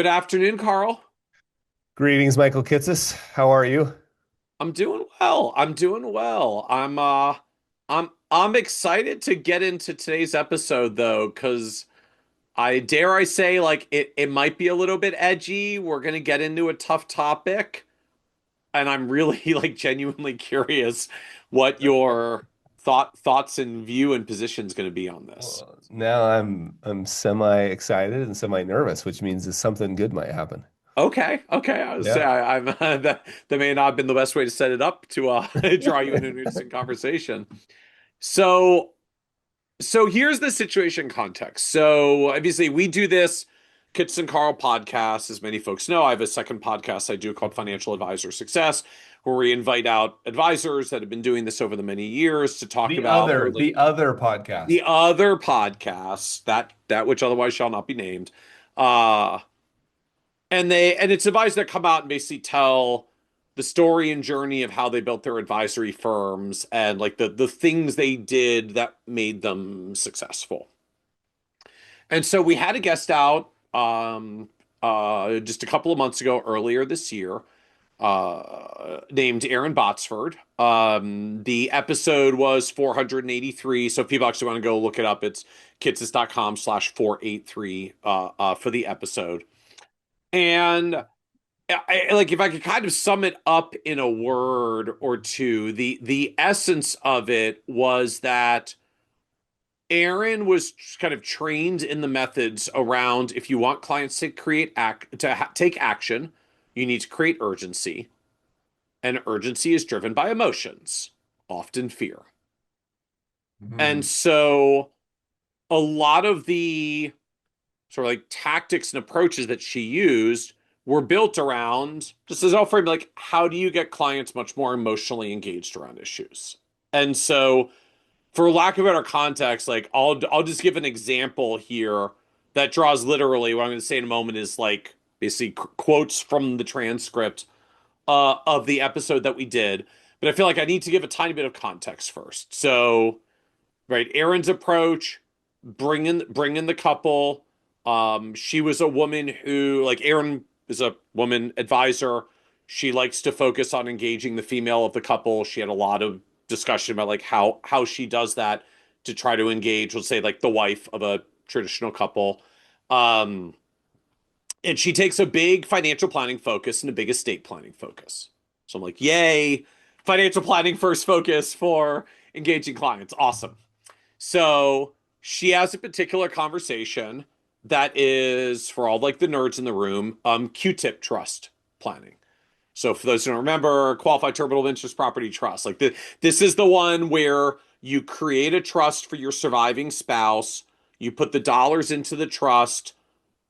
Good afternoon, Carl. Greetings, Michael Kitces. How are you? I'm doing well. I'm doing well. I'm excited to get into today's episode though, because I say like it might be a little bit edgy. We're gonna get into a tough topic, and I'm really like genuinely curious what your thoughts and view and position is gonna be on this. Well, now I'm semi excited and semi nervous, which means that something good might happen. Okay. I was say Yeah. I'm that may not have been the best way to set it up to draw you into an interesting conversation. So So here's the situation context. So obviously we do this Kitces Carl podcast, as many folks know. I have a second podcast I do called Financial Advisor Success, where we invite out advisors that have been doing this over the many years to talk The about other, the other podcast. the other podcasts that which otherwise shall not be named. Uh and it's advisors that come out and basically tell the story and journey of how they built their advisory firms and like the things they did that made them successful. And so we had a guest out just a couple of months ago, earlier this year, named Aaron Botsford. The episode was 483. So if people actually want to go look it up, it's kitces.com/483 for the episode. And like if I could kind of sum it up in a word or two, the essence of it was that Aaron was kind of trained in the methods around if you want clients to take action, you need to create urgency, and urgency is driven by emotions, often fear. And Mhm. so a lot of the sort of like tactics and approaches that she used were built around just as I'll frame like how do you get clients much more emotionally engaged around issues. And so for lack of better context, like I'll just give an example here that draws literally what I'm going to say in a moment is like basically quotes from the transcript of the episode that we did. But I feel like I need to give a tiny bit of context first. So, right, Aaron's approach, bring in the couple. She was a woman who, like, Aaron is a woman advisor. She likes to focus on engaging the female of the couple. She had a lot of discussion about like how she does that to try to engage, let's say, like the wife of a traditional couple. Um, and she takes a big financial planning focus and a big estate planning focus. So I'm like, yay, financial planning first focus for engaging clients. Awesome. So she has a particular conversation that is for all like the nerds in the room, Q-tip trust planning. So for those who don't remember, qualified terminal interest property trust. This is the one where you create a trust for your surviving spouse, you put the dollars into the trust,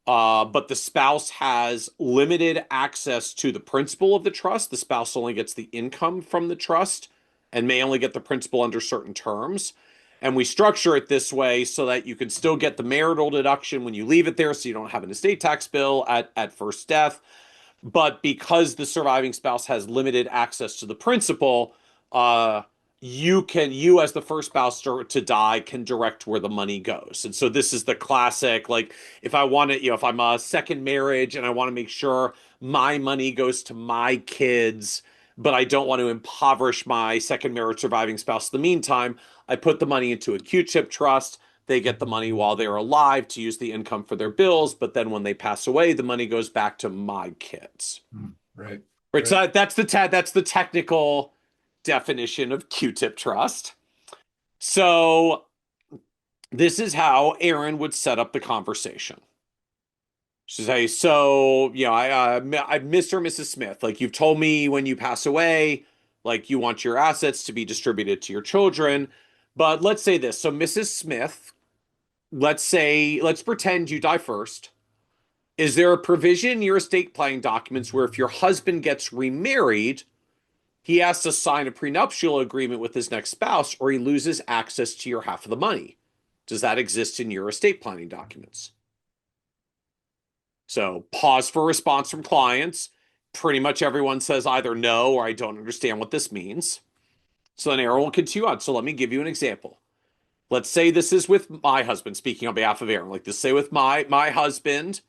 but the spouse has limited access to the principal of the trust. The spouse only gets the income from the trust and may only get the principal under certain terms. And we structure it this way so that you can still get the marital deduction when you leave it there, so you don't have an estate tax bill at first death. But because the surviving spouse has limited access to the principal, uh, you as the first spouse to die can direct where the money goes. And so this is the classic, like if I want to, if I'm a second marriage and I want to make sure my money goes to my kids, but I don't want to impoverish my second marriage surviving spouse in the meantime, I put the money into a Q-tip trust. They get the money while they're alive to use the income for their bills, but then when they pass away, the money goes back to my kids. Right. Right. So Right. that's the technical definition of Q-tip trust. So this is how Aaron would set up the conversation. She says, "Hey, so I Mr. and Mrs. Smith. Like you've told me when you pass away, like you want your assets to be distributed to your children, but let's say this. So Mrs. Smith, let's pretend you die first. Is there a provision in your estate planning documents where if your husband gets remarried, he has to sign a prenuptial agreement with his next spouse or he loses access to your half of the money? Does that exist in your estate planning documents?" So pause for response from clients. Pretty much everyone says either no or I don't understand what this means. So then Aaron will continue on. So let me give you an example. Let's say this is with my husband, speaking on behalf of Aaron. Like this, say with my husband,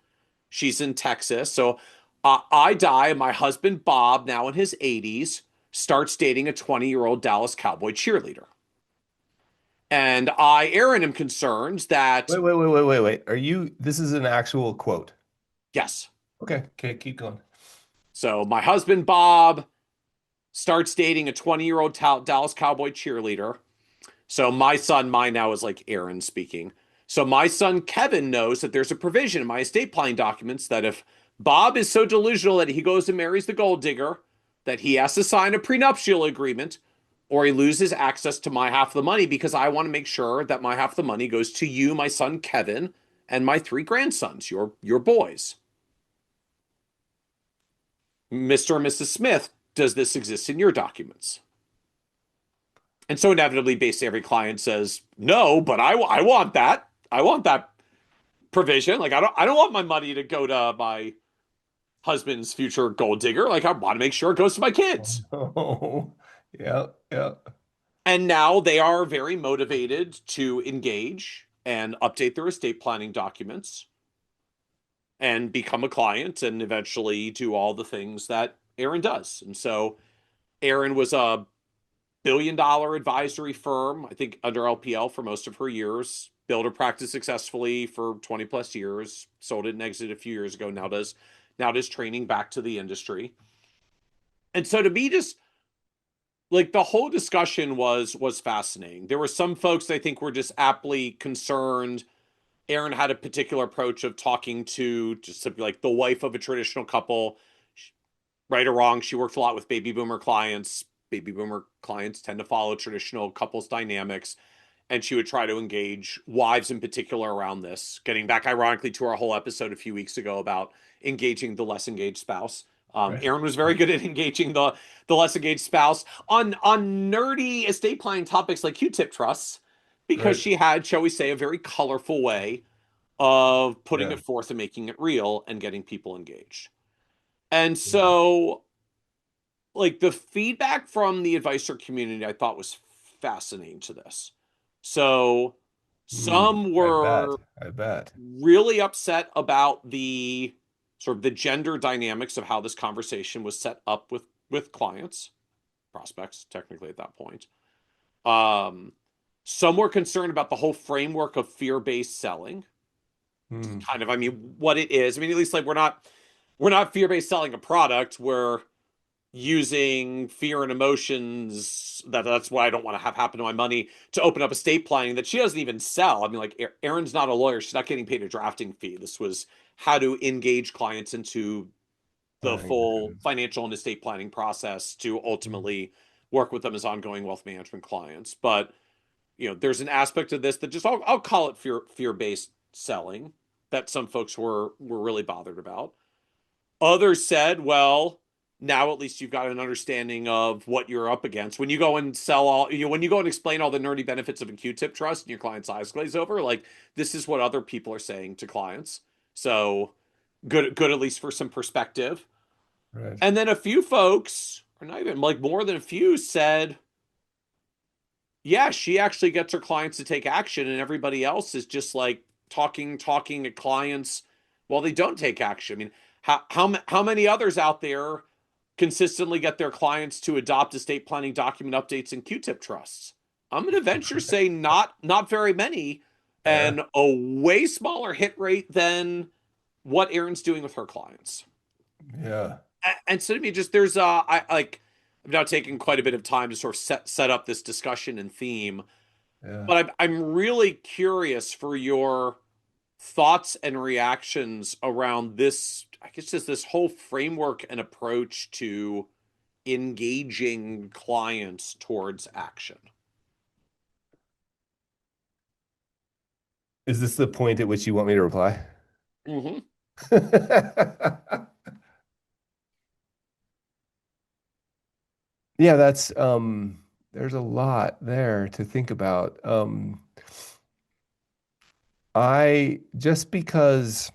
She's in Texas. So I die. My husband, Bob, now in his 80s, starts dating a 20-year-old Dallas Cowboy cheerleader. And I, Aaron, am concerned that, Wait. Are you, this is an actual quote. yes. Okay, okay, keep going. So my husband, Bob, starts dating a 20-year-old Dallas Cowboy cheerleader. So my son, mine now is like Aaron speaking. So my son Kevin knows that there's a provision in my estate planning documents that if Bob is so delusional that he goes and marries the gold digger, that he has to sign a prenuptial agreement or he loses access to my half of the money because I want to make sure that my half of the money goes to you, my son Kevin, and my three grandsons, your boys. Mr. and Mrs. Smith, does this exist in your documents? And so inevitably, basically every client says, no, but I want that. I want that provision. Like I don't want my money to go to my husband's future gold digger. Like I want to make sure it goes to my kids. Oh, yeah, yeah. And now they are very motivated to engage and update their estate planning documents and become a client and eventually do all the things that Aaron does. And so Aaron was a billion-dollar advisory firm, I think under LPL for most of her years, built a practice successfully for 20 plus years, sold it and exited a few years ago, now does training back to the industry. And so to me, just like the whole discussion was fascinating. There were some folks I think were just aptly concerned. Aaron had a particular approach of talking to just simply like the wife of a traditional couple. Right or wrong, she worked a lot with baby boomer clients. Baby boomer clients tend to follow traditional couples dynamics, and she would try to engage wives in particular around this. Getting back, ironically, to our whole episode a few weeks ago about engaging the less engaged spouse. Right. Aaron was very good at engaging the less engaged spouse on nerdy estate planning topics like Q-tip trusts, because Right. she had, shall we say, a very colorful way of putting Yeah. it forth and making it real and getting people engaged. And so like the feedback from the advisor community I thought was fascinating to this. So some I bet. were I bet. really upset about the sort of the gender dynamics of how this conversation was set up with clients, prospects technically at that point. Um some were concerned about the whole framework of fear-based selling, Hmm. kind of I mean what it is. I mean at least like we're not fear-based selling a product, we're using fear and emotions that's why I don't want to have happen to my money to open up estate planning that she doesn't even sell. I mean, like Erin's not a lawyer. She's not getting paid a drafting fee. This was how to engage clients into the Planning. full financial and estate planning process to ultimately work with them as ongoing wealth management clients. But, there's an aspect of this that just I'll call it fear-based selling that some folks were really bothered about. Others said, well, now at least you've got an understanding of what you're up against. When you go and when you go and explain all the nerdy benefits of a Q-tip trust and your client's eyes glaze over, like this is what other people are saying to clients. So good at least for some perspective. Right. And then a few folks, or not even like more than a few, said, yeah, she actually gets her clients to take action, and everybody else is just like talking at clients while they don't take action. I mean, how many others out there consistently get their clients to adopt estate planning document updates and Q-tip trusts? I'm going to venture say not very many, Yeah. and a way smaller hit rate than what Erin's doing with her clients. Yeah. And so to me, just there's I like I've now taken quite a bit of time to sort of set up this discussion and theme, Yeah. but I'm really curious for your thoughts and reactions around this. I guess just this whole framework and approach to engaging clients towards action. Is this the point at which you want me to reply? Hmm. Yeah, that's there's a lot there to think about. I just because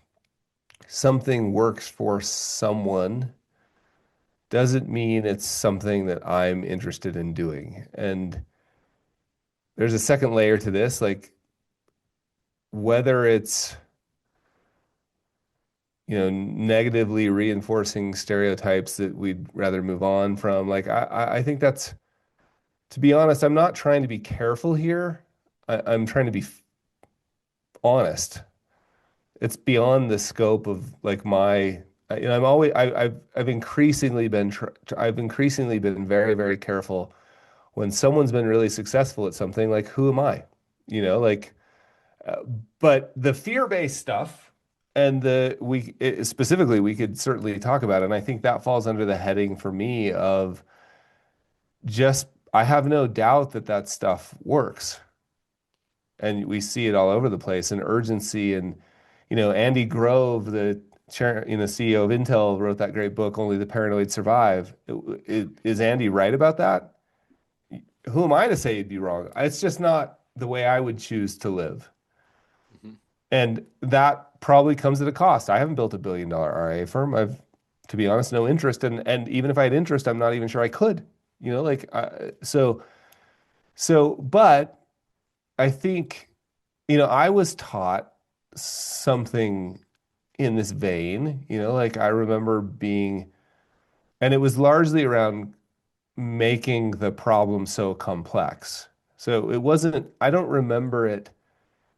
something works for someone doesn't mean it's something that I'm interested in doing. And there's a second layer to this, like whether it's negatively reinforcing stereotypes that we'd rather move on from. Like I think that's, to be honest, I'm not trying to be careful here. I'm trying to be honest. It's beyond the scope of like I'm always I've increasingly been I've increasingly been very, very careful when someone's been really successful at something, like who am I? Like uh, but the fear-based stuff and specifically we could certainly talk about it. And I think that falls under the heading for me of just I have no doubt that that stuff works. And we see it all over the place, and urgency. And Andy Grove, the chair, CEO of Intel, wrote that great book Only the Paranoid Survive. Is Andy right about that? Who am I to say he'd be wrong? It's just not the way I would choose to live. Mhm. And that probably comes at a cost. I haven't built $1 billion RIA firm. I've, to be honest, no interest. And even if I had interest, I'm not even sure I could. Like but I think, I was taught something in this vein, like I remember being, and it was largely around making the problem so complex. So it wasn't, I don't remember it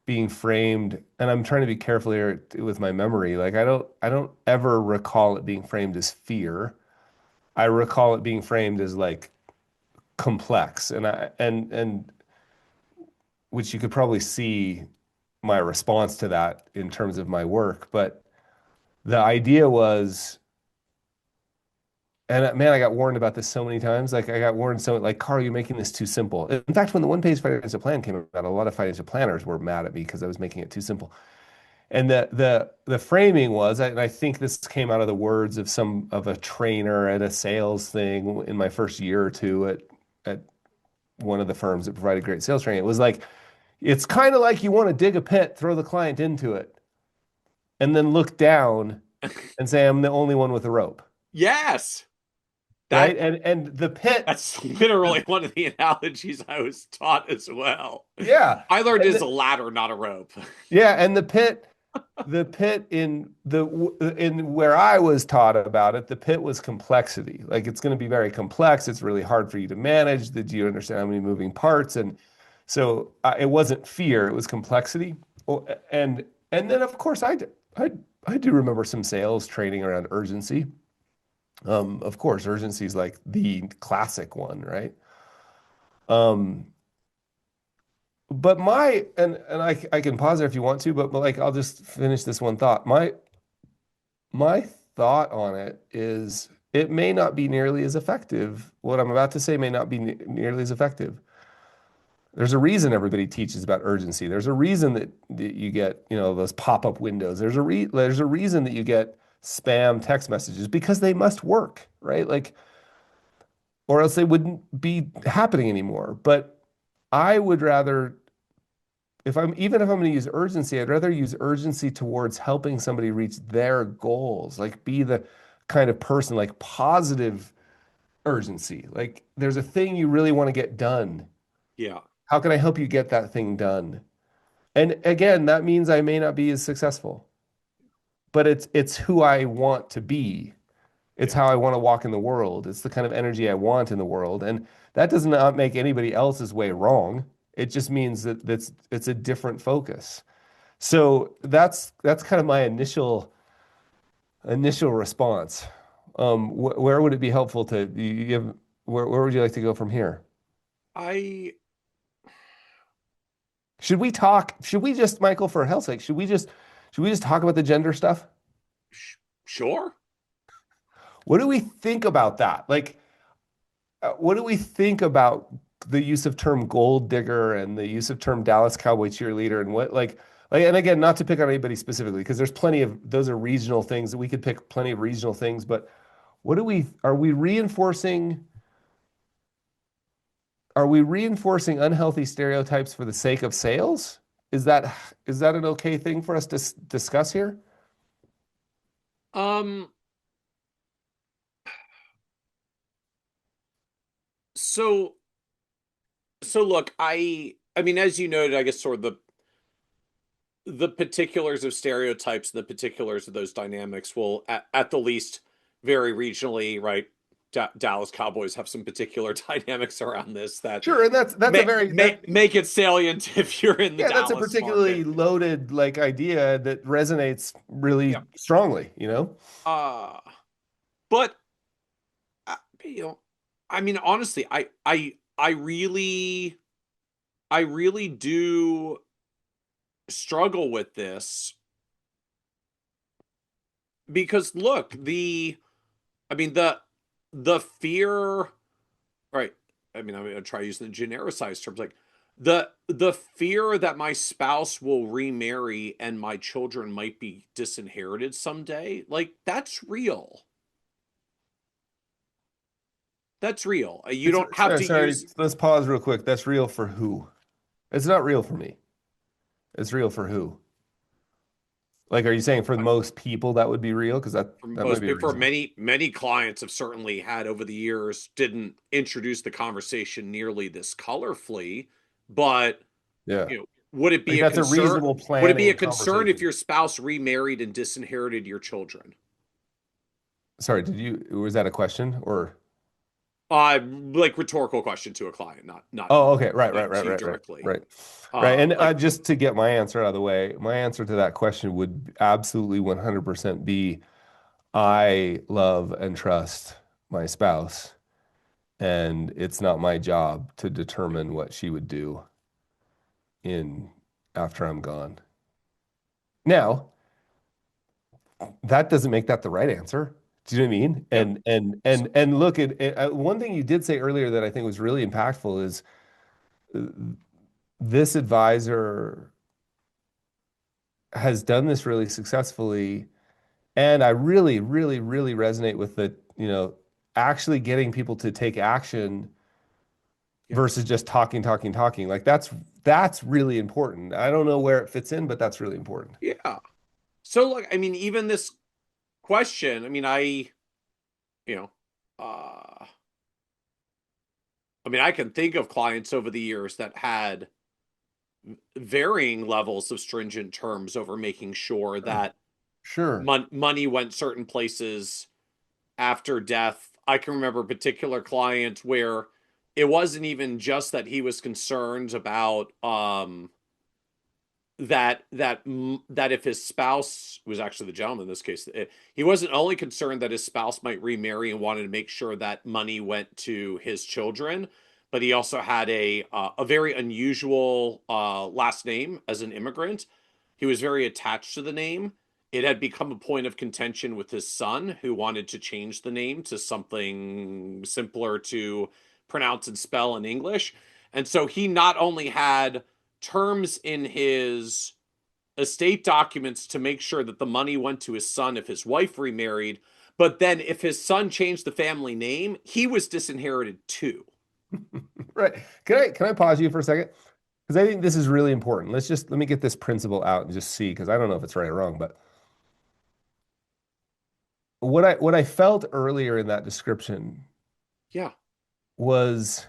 being framed, and I'm trying to be careful here with my memory. Like I don't ever recall it being framed as fear. I recall it being framed as like complex, and which you could probably see my response to that in terms of my work. But the idea was, and man, I got warned about this so many times. Like I got warned so like, Carl, you're making this too simple. In fact, when the one-page financial plan came out, a lot of financial planners were mad at me because I was making it too simple. And the framing was, and I think this came out of the words of a trainer at a sales thing in my first year or two at one of the firms that provided great sales training. It was like, it's kind of like you want to dig a pit, throw the client into it, and then look down and say, I'm the only one with a rope, Yes, that right? And the pit, that's literally one of the analogies I was taught as well. yeah, I learned it and as a ladder, not a rope. yeah, and the pit in where I was taught about it, the pit was complexity. Like it's going to be very complex. It's really hard for you to manage. Did you understand how many moving parts? And so it wasn't fear; it was complexity. Well, and then of course I do remember some sales training around urgency. Of course, urgency is like the classic one, right? Um, but I can pause there if you want to, but like I'll just finish this one thought. My thought on it is it may not be nearly as effective. What I'm about to say may not be nearly as effective. There's a reason everybody teaches about urgency. There's a reason that you get, those pop-up windows. There's a reason that you get spam text messages because they must work, right? Like, or else they wouldn't be happening anymore. But I would rather, even if I'm going to use urgency, I'd rather use urgency towards helping somebody reach their goals, like be the kind of person, like positive urgency. Like there's a thing you really want to get done. Yeah, How can I help you get that thing done? And again, that means I may not be as successful, but it's who I want to be. It's yeah, how I want to walk in the world. It's the kind of energy I want in the world. And that does not make anybody else's way wrong. It just means that it's a different focus. So that's kind of my initial response. Where would it be helpful to you have, where would you like to go from here? I Should we just, Michael, for hell's sake, should we just talk about the gender stuff? sure. What do we think about that? Like, what do we think about the use of term gold digger and the use of term Dallas Cowboy cheerleader and what and again, not to pick on anybody specifically, because there's plenty of those are regional things that we could pick plenty of regional things, but are we reinforcing unhealthy stereotypes for the sake of sales? Is that an okay thing for us to discuss here? Um, so so look, I mean, as you noted, I guess sort of the particulars of stereotypes and the particulars of those dynamics will, at the least, vary regionally, right? Dallas Cowboys have some particular dynamics around this that Sure, and that's a very that make it salient if you're in the yeah, that's a Dallas particularly market. loaded like idea that resonates Yeah. really strongly, you know? Uh, but you know, I mean, honestly, I really do struggle with this because look, I mean, the fear, right? I mean, I'm gonna try using the genericized terms, like the fear that my spouse will remarry and my children might be disinherited someday, like that's real. That's real. You It's don't have sorry, to sorry, use let's pause real quick. That's real for who? It's not real for me. It's real for who? Like, are you saying for most people that would be real? Because for that might most be people, for reasonable. many clients have certainly had over the years didn't introduce the conversation nearly this colorfully, but Yeah. you know, would it Like be a that's a concern? reasonable Would it be a planning concern if conversation. your spouse remarried and disinherited your children? Sorry, was that a question or? Like rhetorical question to a client, not Oh, okay. Right, right, like right, to you right, right, directly. right. Right. And Like just to get my answer out of the way, my answer to that question would absolutely 100% be I love and trust my spouse, and it's not my job to yeah, determine what she would do in after I'm gone. Now, that doesn't make that the right answer. Do you know what I mean? yeah, And look at one thing you did say earlier that I think was really impactful is uh, this advisor has done this really successfully, and I really, really, really resonate with the, actually getting people to take action yeah, versus just talking, talking, talking. Like that's really important. I don't know where it fits in, but that's really important. yeah. So like, I mean, even this question, I mean, you know, uh, I mean, I can think of clients over the years that had varying levels of stringent terms over making sure Sure. that Sure. money went certain places after death. I can remember a particular client where it wasn't even just that he was concerned about that if his spouse was actually the gentleman in this case, he wasn't only concerned that his spouse might remarry and wanted to make sure that money went to his children, but he also had a very unusual last name as an immigrant. He was very attached to the name. It had become a point of contention with his son, who wanted to change the name to something simpler to pronounce and spell in English. And so he not only had terms in his estate documents to make sure that the money went to his son if his wife remarried, but then if his son changed the family name, he was disinherited too. Right. Can I pause you for a second? Because I think this is really important. Let me get this principle out and just see, because I don't know if it's right or wrong, but what I felt earlier in that description Yeah. was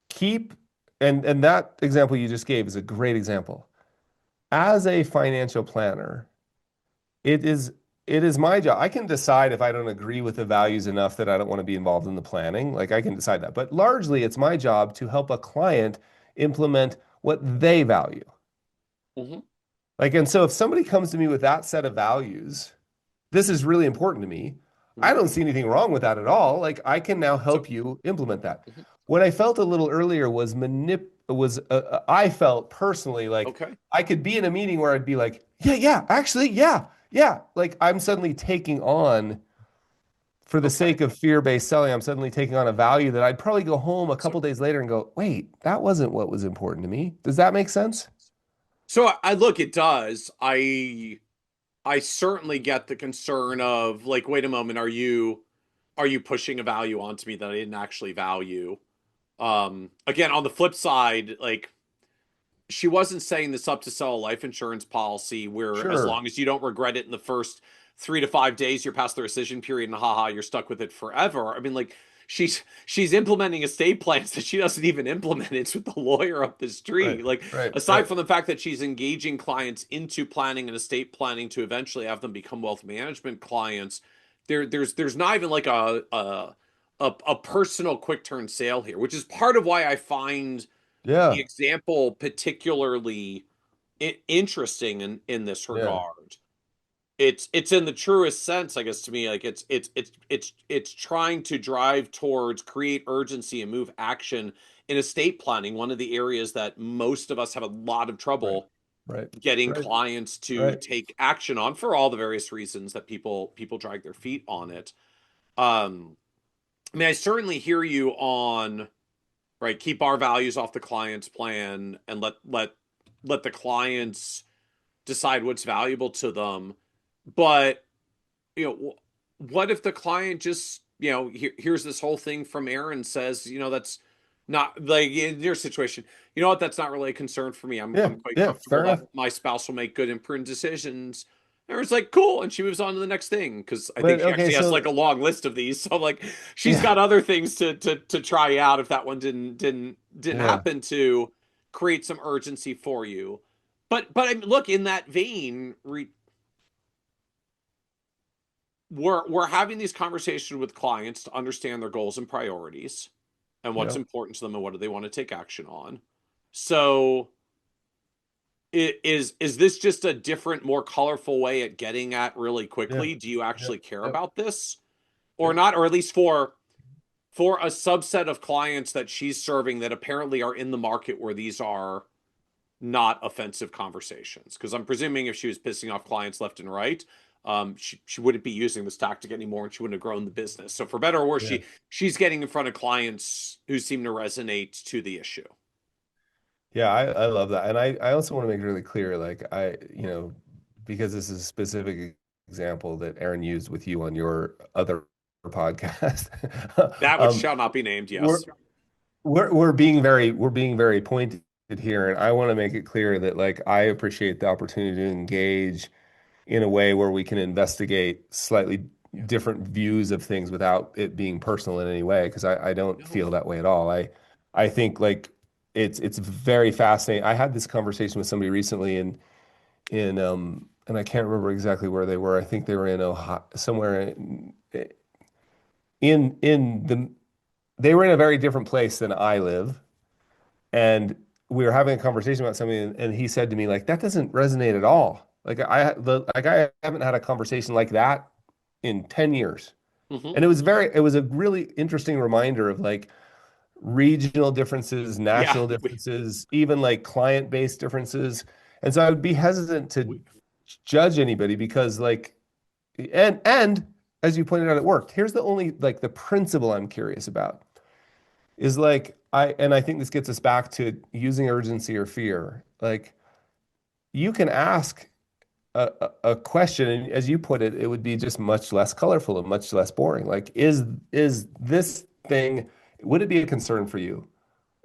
keep and that example you just gave is a great example. As a financial planner, it is it is my job. I can decide if I don't agree with the values enough that I don't want to be involved in the planning. Like I can decide that. But largely it's my job to help a client implement what they value. Mm-hmm. Like, and so if somebody comes to me with that set of values, this is really important to me. I Mm-hmm. don't see anything wrong with that at all. Like, I can now So, help you implement that. mhm. What I felt a little earlier I felt personally like Okay. I could be in a meeting where I'd be like, yeah, yeah, actually, yeah, yeah. Like I'm suddenly taking on, for the Okay. sake of fear-based selling, I'm suddenly taking on a value that I'd probably go home a So, couple days later and go, wait, that wasn't what was important to me. Does that make sense? so I look, it does. I certainly get the concern of like, wait a moment, are you pushing a value onto me that I didn't actually value? Again, on the flip side, like she wasn't saying this up to sell a life insurance policy where as Sure. long as you don't regret it in the first 3 to 5 days, you're past the rescission period and haha, you're stuck with it forever. I mean, like she's implementing estate plans that she doesn't even implement. It's with the lawyer up the Right. street. Like, Right. aside Right. from the fact that she's engaging clients into planning and estate planning to eventually have them become wealth management clients, there's not even like a personal quick turn sale here, which is part of why I find the Yeah. example particularly interesting in this Yeah. regard. It's in the truest sense, I guess, to me, like it's trying to drive towards create urgency and move action in estate planning, one of the areas that most of us have a lot of Right. trouble Right. getting Right. clients to Right. take action on for all the various reasons that people drag their feet on it. um I mean, I certainly hear you on, right, keep our values off the client's plan and let the clients decide what's valuable to them. But, what if the client just, here's this whole thing from Aaron, says, that's not like in your situation, you know what, that's not really a concern for me. I'm Yeah. quite Yeah. comfortable Fair that enough. my spouse will make good and prudent decisions. Aaron's like, cool, and she moves on to the next thing because I think But she okay, actually has like so a long list of these. So like, she's yeah. got other things to try out if that one didn't Yeah. happen to create some urgency for you. But I mean, look, in that vein, we're having these conversations with clients to understand their goals and priorities and what's Yeah. important to them and what do they want to take action on. So is this just a different, more colorful way at getting at really Yeah. quickly, do you Yep. actually care Yep. about this or Yep. not? Or at least for a subset of clients that she's serving that apparently are in the market where these are not offensive conversations. Because I'm presuming if she was pissing off clients left and right, she wouldn't be using this tactic anymore, and she wouldn't have grown the business. So for better or worse, Yeah. she's getting in front of clients who seem to resonate to the issue. Yeah, I love that. And I also want to make it really clear, like because this is a specific example that Aaron used with you on your other podcast. That which Um, shall not be named, we're yes. we're being very pointed here, and I want to make it clear that like I appreciate the opportunity to engage in a way where we can investigate slightly Yeah. different views of things without it being personal in any way, because I don't No. feel that way at all. I think like it's very fascinating. I had this conversation with somebody recently in and I can't remember exactly where they were. I think they were in Ohio, somewhere in the they were in a very different place than I live. And we were having a conversation about something, and he said to me, like, that doesn't resonate at all. I haven't had a conversation like that in 10 years. Hmm. And it was a really interesting reminder of like regional differences, Yeah. national differences, even like client-based differences. And so I would be hesitant to We, judge anybody because like and as you pointed out, it worked. Here's the only like the principle I'm curious about is like I think this gets us back to using urgency or fear. Like you can ask a question, and as you put it, it would be just much less colorful and much less boring. Like, is this thing, would it be a concern for you,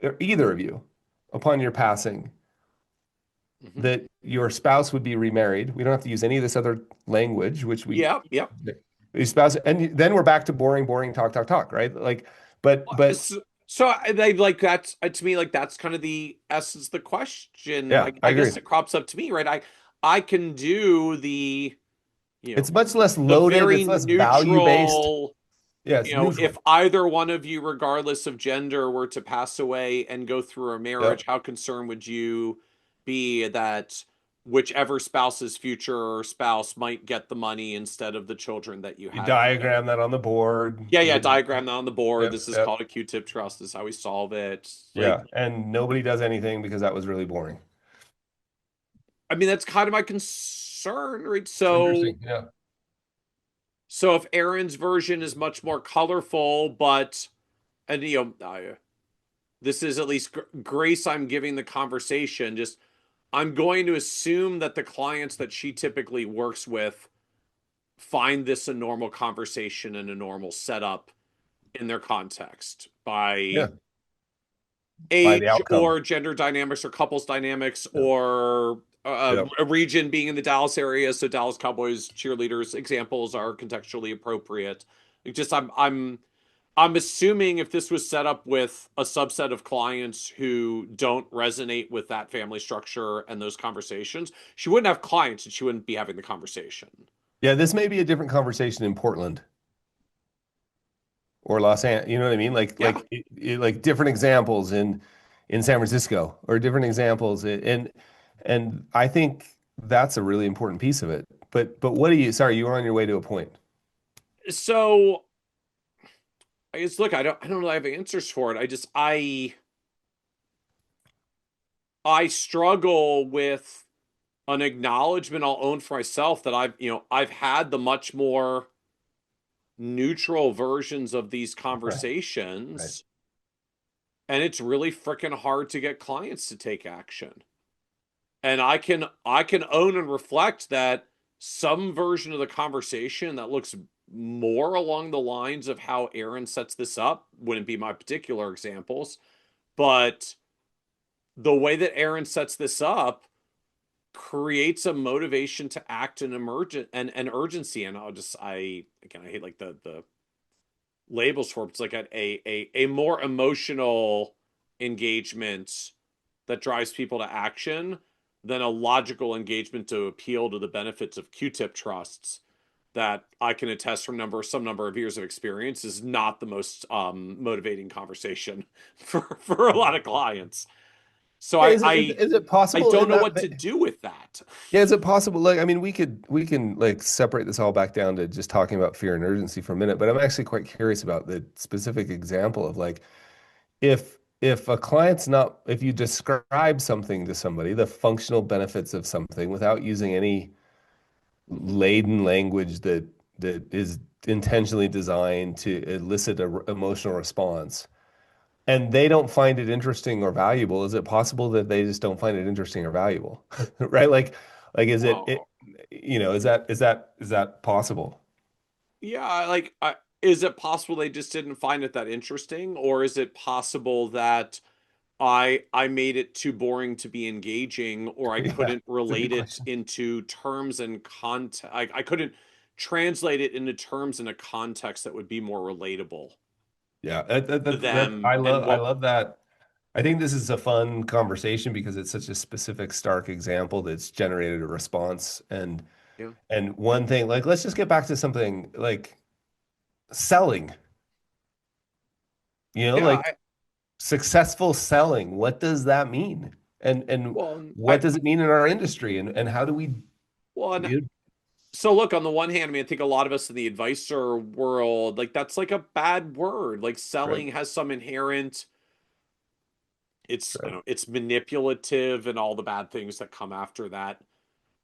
or either of you, upon your passing, hmm. that your spouse would be remarried? We don't have to use any of this other language, which we Yeah, yeah. your spouse, and then we're back to boring, boring talk, talk, talk, right? Like, but So they like that's to me, like that's kind of the essence of the question. yeah, I I agree. guess it crops up to me, right? I can do you know It's much less the loaded. very It's less value based. neutral, Yeah, it's if neutral. either one of you, regardless of gender, were to pass away and go through a marriage, Yep. how concerned would you be that whichever spouse's future spouse might get the money instead of the children that you You had together? diagram that on the board. Yeah, yeah, You, diagram that on the board. yep, This is yep. called a Q-tip trust. This is how we solve it. Like, Yeah. And nobody does anything because that was really boring. I mean, that's kind of my concern, right? Interesting. Yeah. So if Aaron's version is much more colorful, but and this is at least grace I'm giving the conversation. Just I'm going to assume that the clients that she typically works with find this a normal conversation and a normal setup in their context by Yeah. By the age outcome. or gender dynamics or couples dynamics Yep. or Yep. a region being in the Dallas area. So Dallas Cowboys cheerleaders examples are contextually appropriate. Like just I'm assuming if this was set up with a subset of clients who don't resonate with that family structure and those conversations, she wouldn't have clients and she wouldn't be having the conversation. Yeah, this may be a different conversation in Portland or Los Angeles. You know what I mean? Yeah. Like different examples in San Francisco or different examples and I think that's a really important piece of it. But what do you? Sorry, you were on your way to a point. So I guess look, I don't know I have answers for it. I struggle with an acknowledgement I'll own for myself that I've had the much more neutral versions of these Right. Right. conversations, and it's really freaking hard to get clients to take action. And I can own and reflect that some version of the conversation that looks more along the lines of how Aaron sets this up wouldn't be my particular examples, but the way that Aaron sets this up creates a motivation to act and emergent and urgency. And I hate like the labels for it. It's like a more emotional engagement that drives people to action than a logical engagement to appeal to the benefits of Q-tip trusts that I can attest from some number of years of experience is not the most motivating conversation for a lot of clients. So Yeah, I is I is it I possible don't in know that? what to do with that. Yeah, is it possible? Like, I mean, we can like separate this all back down to just talking about fear and urgency for a minute, but I'm actually quite curious about the specific example of like if a client's not if you describe something to somebody, the functional benefits of something without using any laden language that is intentionally designed to elicit a emotional response, and they don't find it interesting or valuable, is it possible that they just don't find it interesting or valuable? Right? Like Well, is that possible? yeah, is it possible they just didn't find it that interesting, or is it possible that I made it too boring to be engaging, or I Yeah, couldn't it's a good relate it question. into terms and context. I couldn't translate it into terms in a context that would be more relatable Yeah, to them I and what. love that. I think this is a fun conversation because it's such a specific, stark example that's generated a response. Yeah, And one thing, like, let's just get back to something like selling, yeah. like successful selling. What does that mean? And Well, what does it mean in our industry? And how do we, well, and you so look, on the one hand, I mean, I think a lot of us in the advisor world, like that's like a bad word. Like right, selling has some inherent, it's I right. don't know, it's manipulative and all the bad things that come after that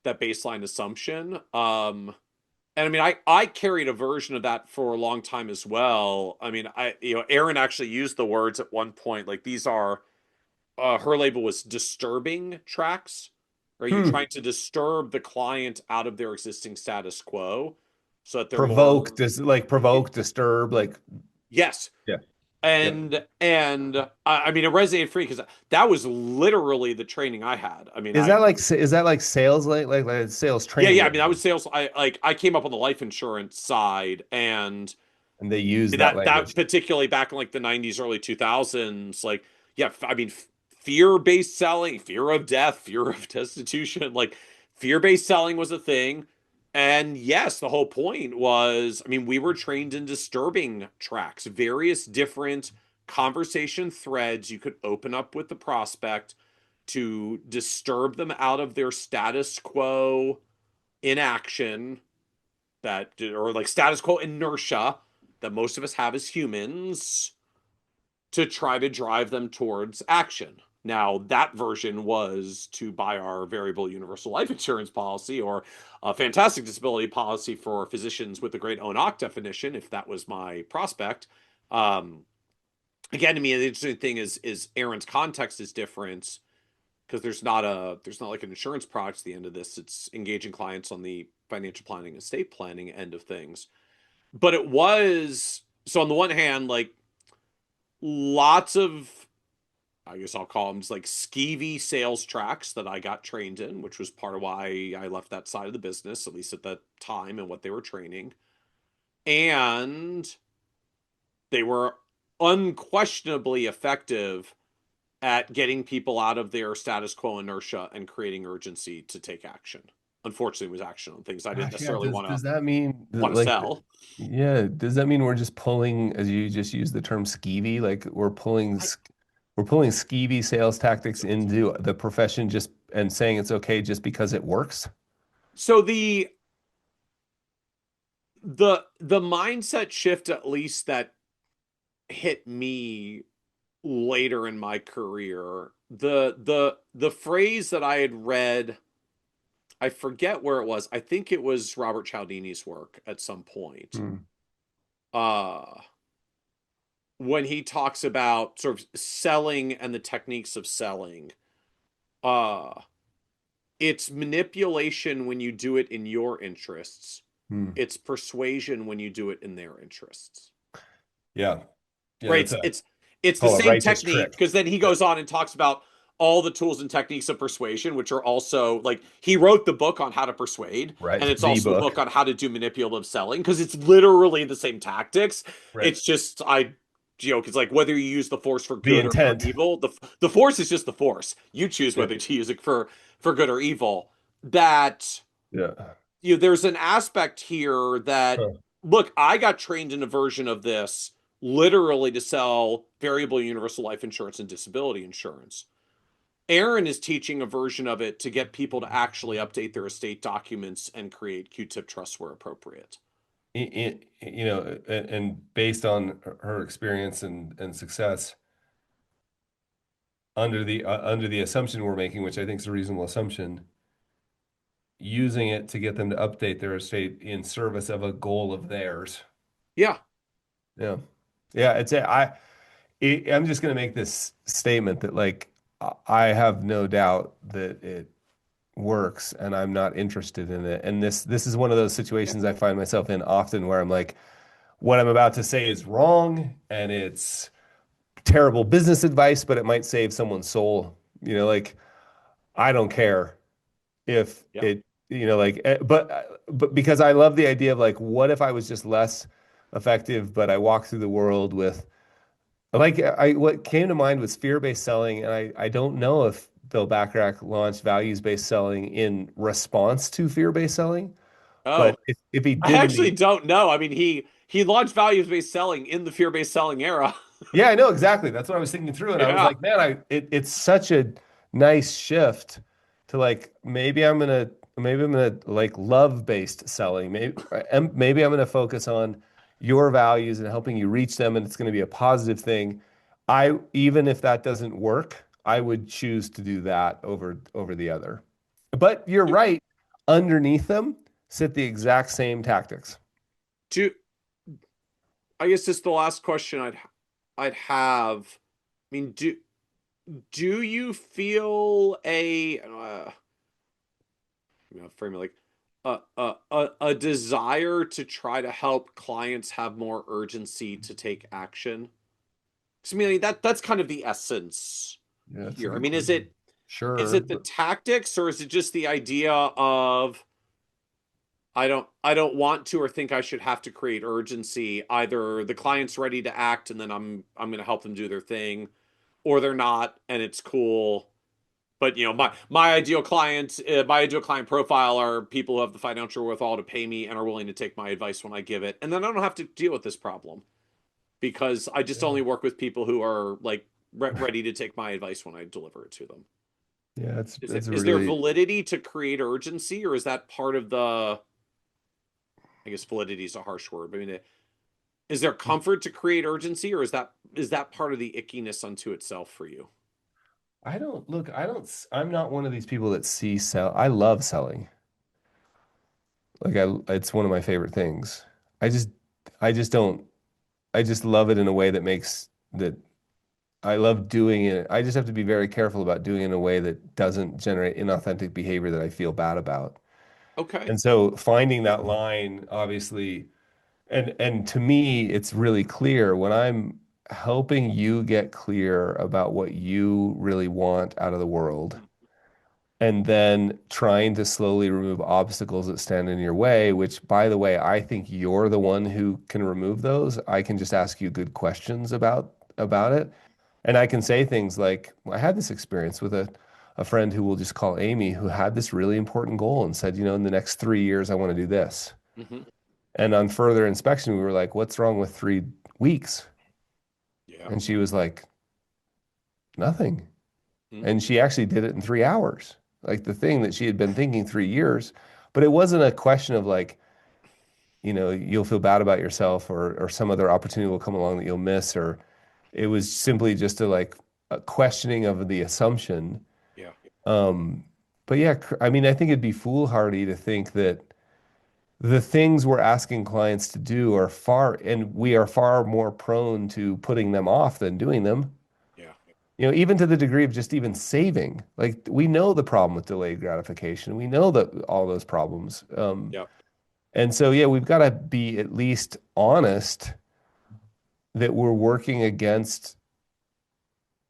baseline assumption. And I mean, I carried a version of that for a long time as well. I mean, Aaron actually used the words at one point, like these are her label was disturbing tracks, right? You're Hmm. trying to disturb the client out of their existing status quo so that they're more. Provoke, disturb, like, Yes. yeah, yep. And I mean, it resonated for me because that was literally the training I had. I mean, Is that like sales, like sales training yeah. I mean, I language? was sales. I came up on the life insurance side, and And they use that that language. particularly back in like the 90s, early 2000s, like yeah, I mean, fear-based selling, fear of death, fear of destitution, like fear-based selling was a thing. And yes, the whole point was, I mean, we were trained in disturbing tracks, various different conversation threads you could open up with the prospect to disturb them out of their status quo inaction, that or like status quo inertia that most of us have as humans, to try to drive them towards action. Now, that version was to buy our variable universal life insurance policy or a fantastic disability policy for physicians with the great ONOC definition, if that was my prospect. Um, Again, to me, the interesting thing is Aaron's context is different because there's not like an insurance product at the end of this. It's engaging clients on the financial planning, estate planning end of things. But it was so on the one hand, like lots of, I guess I'll call them just like skeevy sales tracks that I got trained in, which was part of why I left that side of the business, at least at that time and what they were training. And They were unquestionably effective at getting people out of their status quo inertia and creating urgency to take action. Unfortunately, it was action on things I didn't Gosh, yeah. necessarily Does that mean want to sell. yeah, does that mean we're just pulling, as you just used the term skeevy, like I, we're pulling skeevy sales tactics so, into the profession just and saying it's okay just because it works? so the mindset shift, at least that hit me later in my career, the phrase that I had read, I forget where it was. I think it was Robert Cialdini's work at some point. Hmm. Uh when he talks about sort of selling and the techniques of selling. Uh it's manipulation when you do it in your interests. Hmm. It's persuasion when you do it in their interests. Yeah. Yeah, Right? that's a It's the call a same righteous technique trick. because then he Yeah. goes on and talks about all the tools and techniques of persuasion, which are also like he wrote the book on how to persuade, and Right. it's The also the book. book on how to do manipulative selling because it's literally the same tactics. Right. It's just I joke it's like whether you use the force for The good or for intent. evil. The force is just the force. You choose Yeah. whether to use it for good or evil. That Yeah. there's an aspect here that Huh. look, I got trained in a version of this literally to sell variable universal life insurance and disability insurance. Aaron is teaching a version of it to get people to actually update their estate documents and create Q-tip trusts where appropriate. And based on her experience and success, under the assumption we're making, which I think is a reasonable assumption, using it to get them to update their estate in service of a goal of theirs. Yeah. Yeah. Yeah, I'm just going to make this statement that like I have no doubt that it works and I'm not interested in it. And this is one of those Yeah. situations I find myself in often where I'm like what I'm about to say is wrong and it's terrible business advice, but it might save someone's soul. Like I don't care if Yeah. it, but because I love the idea of like, what if I was just less effective, but I walk through the world with what came to mind was fear-based selling, and I don't know if Bill Bacharach launched values-based selling in response to fear-based selling, but Oh, if he I did in actually the don't know. I mean, he launched values-based selling in the fear-based selling era. Yeah, I know exactly. That's what I was thinking through, and I was Yeah. like, man, it's such a nice shift to like maybe I'm gonna like love-based selling. Maybe I'm gonna focus on your values and helping you reach them, and it's gonna be a positive thing. I even if that doesn't work, I would choose to do that over the other. But you're right, underneath them sit the exact same tactics. Do I guess this is the last question I'd have. I mean, do you feel frame it like a desire to try to help clients have more urgency to take action? 'Cause, I mean, that's kind of the essence Yeah, that's a here. I good mean, question. is Sure, it the but tactics or is it just the idea of I don't want to or think I should have to create urgency. Either the client's ready to act and then I'm going to help them do their thing, or they're not and it's cool. But my ideal client profile are people who have the financial wherewithal to pay me and are willing to take my advice when I give it, and then I don't have to deal with this problem because I just yeah. only work with people who are like ready to take my advice when I deliver it to them. Yeah, that's a Is there really validity to create urgency, or is that part of the? I guess validity is a harsh word. But I mean, is there comfort to create urgency, or is that part of the ickiness unto itself for you? I'm not one of these people that see sell. I love selling. It's one of my favorite things. I just I just don't I just love it in a way that makes that I love doing it. I just have to be very careful about doing it in a way that doesn't generate inauthentic behavior that I feel bad about. Okay. And so finding that line, obviously, and to me, it's really clear when I'm helping you get clear about what you really want out of the world and then trying to slowly remove obstacles that stand in your way, which, by the way, I think you're the one who can remove those. I can just ask you good questions about it. And I can say things like, I had this experience with a friend who we'll just call Amy, who had this really important goal and said, in the next 3 years, I want to do this. Hmm. And on further inspection, we were like, what's wrong with 3 weeks? Yeah. And she was like, nothing. Hmm. And she actually did it in 3 hours, like the thing that she had been thinking 3 years. But it wasn't a question of like, you'll feel bad about yourself or some other opportunity will come along that you'll miss, or it was simply just a questioning of the assumption. Yeah. Um, but yeah, I mean, I think it'd be foolhardy to think that the things we're asking clients to do and we are far more prone to putting them off than doing them. Yeah. Even to the degree of just even saving. Like we know the problem with delayed gratification. We know that all those problems. Yeah. And so, yeah, we've got to be at least honest that we're working against,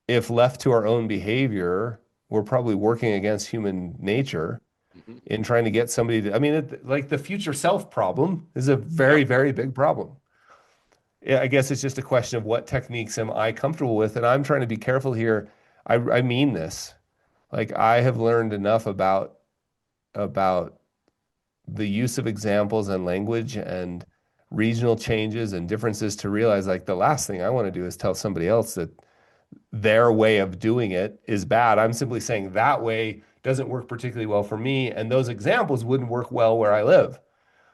if left to our own behavior, we're probably working against human nature Hmm. in trying to get somebody to, I mean, like the future self problem is a very, Yep. very big problem. Yeah, I guess it's just a question of what techniques am I comfortable with. And I'm trying to be careful here. I mean this. Like I have learned enough about the use of examples and language and regional changes and differences to realize like the last thing I want to do is tell somebody else that their way of doing it is bad. I'm simply saying that way doesn't work particularly well for me, and those examples wouldn't work well where I live.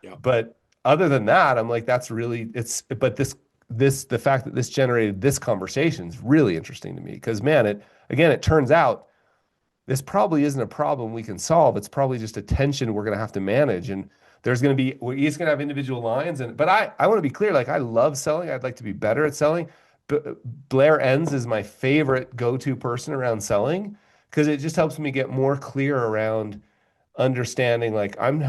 Yep. But other than that, I'm like, that's really but the fact that this generated this conversation is really interesting to me because man, it turns out this probably isn't a problem we can solve. It's probably just a tension we're going to have to manage. And there's going to be, we're each going to have individual lines. But I want to be clear, like I love selling. I'd like to be better at selling. But Blair Enns is my favorite go-to person around selling because it just helps me get more clear around understanding like I'm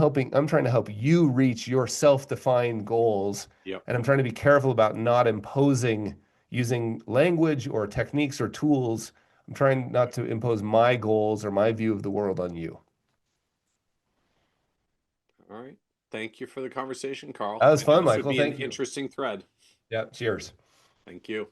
trying to help you reach your self-defined goals. Yep. And I'm trying to be careful about not imposing using language or techniques or tools. I'm trying not to impose my goals or my view of the world on you. All right. Thank you for the conversation, Carl. That was I knew fun, this would Michael. be an Thank you. interesting thread. Yeah, cheers. Thank you.